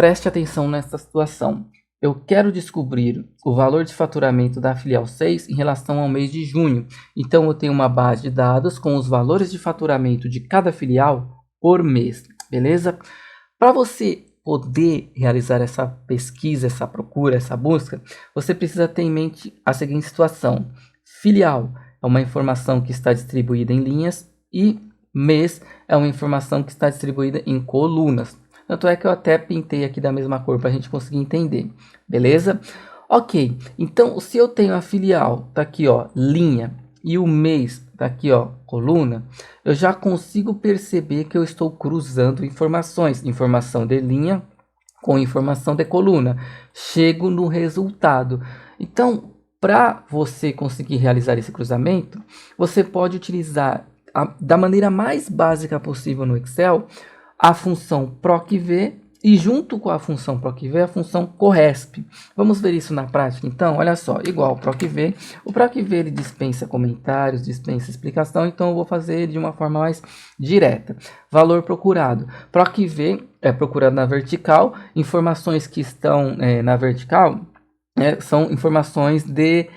preste atenção nessa situação. Eu quero descobrir o valor de faturamento da filial 6 em relação ao mês de junho. Então, eu tenho uma base de dados com os valores de faturamento de cada filial por mês, beleza? Para você poder realizar essa pesquisa, essa procura, essa busca, você precisa ter em mente a seguinte situação. Filial é uma informação que está distribuída em linhas e mês é uma informação que está distribuída em colunas. Tanto é que eu até pintei aqui da mesma cor para a gente conseguir entender, beleza? Ok, então se eu tenho a filial, tá aqui ó, linha, e o mês, tá aqui ó, coluna, eu já consigo perceber que eu estou cruzando informações, informação de linha com informação de coluna. Chego no resultado. Então, para você conseguir realizar esse cruzamento, você pode utilizar da maneira mais básica possível no Excel a função procv e junto com a função procv a função corresp. Vamos ver isso na prática então? Olha só, igual procv. O procv ele dispensa comentários, dispensa explicação, então eu vou fazer ele de uma forma mais direta. Valor procurado. Procv é procurado na vertical, informações que estão na vertical são informações de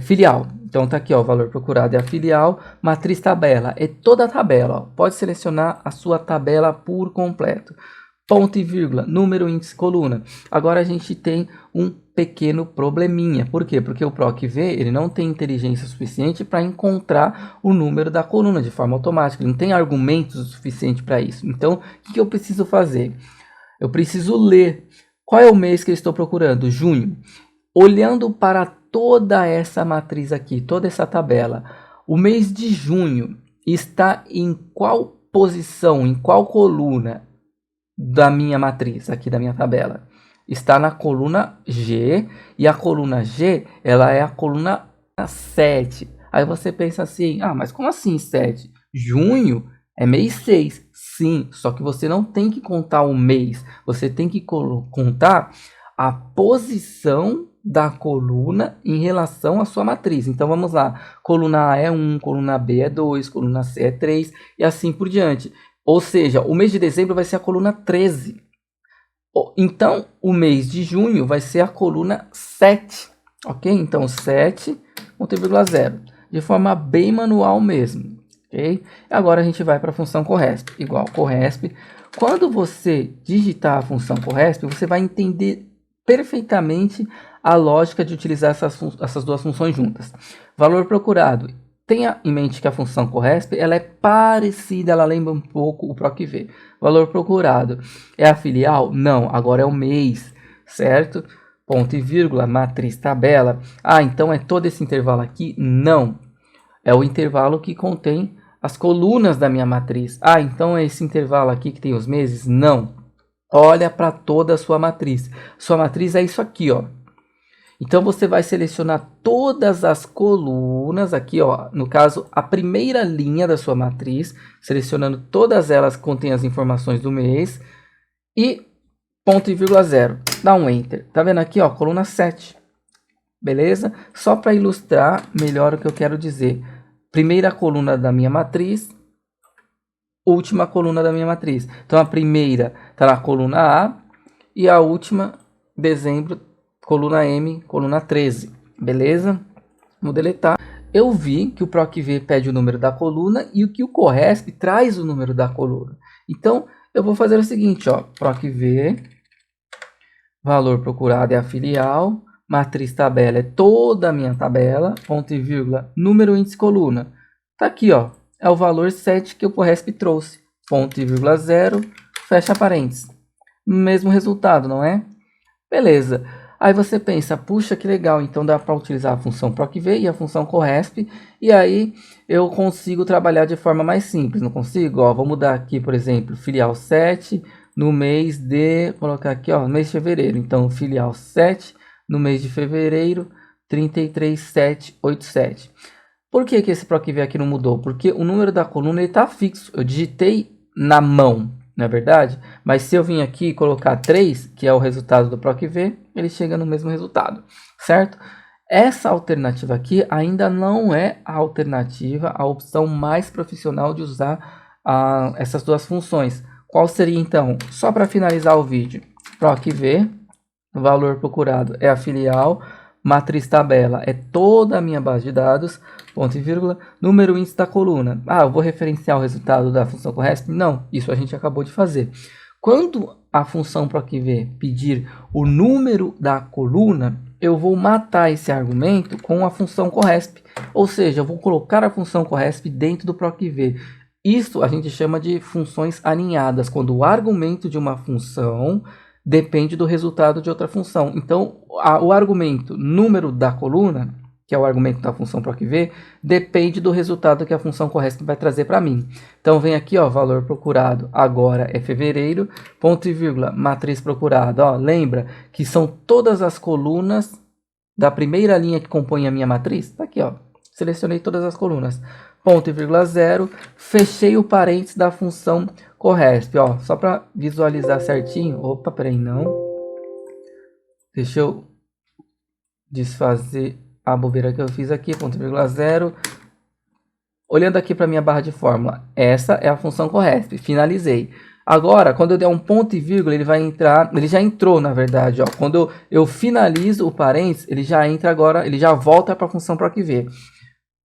filial. Então tá aqui ó, o valor procurado é a filial, matriz tabela, é toda a tabela, ó. Pode selecionar a sua tabela por completo. Ponto e vírgula, número, índice, coluna. Agora a gente tem um pequeno probleminha. Por quê? Porque o procv ele não tem inteligência suficiente para encontrar o número da coluna de forma automática. Ele não tem argumentos o suficiente para isso. Então, o que eu preciso fazer? Eu preciso ler. Qual é o mês que eu estou procurando? Junho. Olhando para toda essa matriz aqui, toda essa tabela, o mês de junho está em qual posição, em qual coluna da minha matriz, aqui da minha tabela? Está na coluna G, e a coluna G, ela é a coluna 7. Aí você pensa assim, mas como assim 7? Junho é mês 6. Sim, só que você não tem que contar o mês, você tem que contar a posição da coluna em relação à sua matriz. Então vamos lá, coluna A é 1, coluna B é 2, coluna C é 3 e assim por diante. Ou seja, o mês de dezembro vai ser a coluna 13. Então o mês de junho vai ser a coluna 7, ok? Então 7,0, de forma bem manual mesmo, ok? Agora a gente vai para a função corresp, igual corresp. Quando você digitar a função corresp, você vai entender perfeitamente a lógica de utilizar essas duas funções juntas. Valor procurado. Tenha em mente que a função corresp ela é parecida, ela lembra um pouco o procv. Valor procurado é a filial? Não, agora é o mês, certo? Ponto e vírgula, matriz tabela. Então é todo esse intervalo aqui? Não, é o intervalo que contém as colunas da minha matriz. Então é esse intervalo aqui que tem os meses? Não. Olha para toda a sua matriz. Sua matriz é isso aqui, ó. Então você vai selecionar todas as colunas aqui, ó, no caso a primeira linha da sua matriz, selecionando todas elas que contêm as informações do mês e ponto e vírgula 0. Dá um enter. Tá vendo aqui, ó, coluna 7. Beleza? Só para ilustrar melhor o que eu quero dizer. Primeira coluna da minha matriz, última coluna da minha matriz. Então a primeira está na coluna A e a última, dezembro, coluna M, coluna 13, beleza? Vou deletar. Eu vi que o procv pede o número da coluna e que o corresp traz o número da coluna. Então, eu vou fazer o seguinte, ó, procv, valor procurado é a filial, matriz tabela é toda a minha tabela, ponto e vírgula, número, índice, coluna. Tá aqui, ó, é o valor 7 que o corresp trouxe, ponto e vírgula 0, fecha parênteses. Mesmo resultado, não é? Beleza. Aí você pensa, puxa, que legal, então dá para utilizar a função procv e a função corresp, e aí eu consigo trabalhar de forma mais simples, não consigo? Ó, vou mudar aqui, por exemplo, filial 7 no mês de, vou colocar aqui, ó, mês de fevereiro. Então, filial 7 no mês de fevereiro, 33,787. Por que esse procv aqui não mudou? Porque o número da coluna está fixo, eu digitei na mão. Não é verdade? Mas se eu vim aqui e colocar 3, que é o resultado do procv, ele chega no mesmo resultado, certo? Essa alternativa aqui ainda não é a alternativa, a opção mais profissional de usar essas duas funções. qual seria então? Só para finalizar o vídeo, PROC-V, valor procurado é a filial, matriz tabela é toda a minha base de dados, ponto e vírgula, número índice da coluna. Ah, eu vou referenciar o resultado da função CORRESP? Não, isso a gente acabou de fazer. Quando a função PROC-V pedir o número da coluna, eu vou matar esse argumento com a função CORRESP, ou seja, eu vou colocar a função CORRESP dentro do PROC-V. Isso a gente chama de funções alinhadas, quando o argumento de uma função depende do resultado de outra função. Então, o argumento número da coluna, que é o argumento da função PROC-V, depende do resultado que a função CORRESP vai trazer para mim. Então, vem aqui, ó, valor procurado agora é fevereiro, ponto e vírgula, matriz procurada. Ó, lembra que são todas as colunas da primeira linha que compõe a minha matriz? Tá aqui, ó, selecionei todas as colunas. Ponto e vírgula 0, fechei o parênteses da função CORRESP, ó, só para visualizar certinho. Opa, peraí, não. Deixa eu desfazer a bobeira que eu fiz aqui, ponto e vírgula 0. Olhando aqui para minha barra de fórmula, essa é a função CORRESP, finalizei. Agora, quando eu der um ponto e vírgula, ele vai entrar, ele já entrou, na verdade, ó. Quando eu finalizo o parênteses, ele já entra agora, ele já volta para a função PROC-V.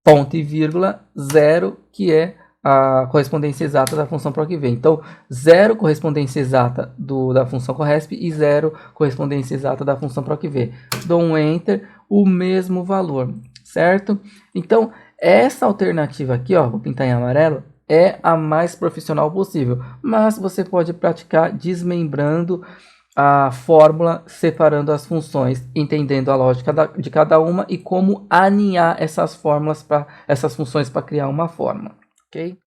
Ponto e vírgula 0, que é a correspondência exata da função PROC-V. Então, 0 correspondência exata da função CORRESP e 0 correspondência exata da função PROC-V. Dou um Enter, o mesmo valor, certo? Então, essa alternativa aqui, ó, vou pintar em amarelo, é a mais profissional possível. Mas você pode praticar desmembrando a fórmula, separando as funções, entendendo a lógica de cada uma e como alinhar essas fórmulas para essas funções para criar uma fórmula, ok?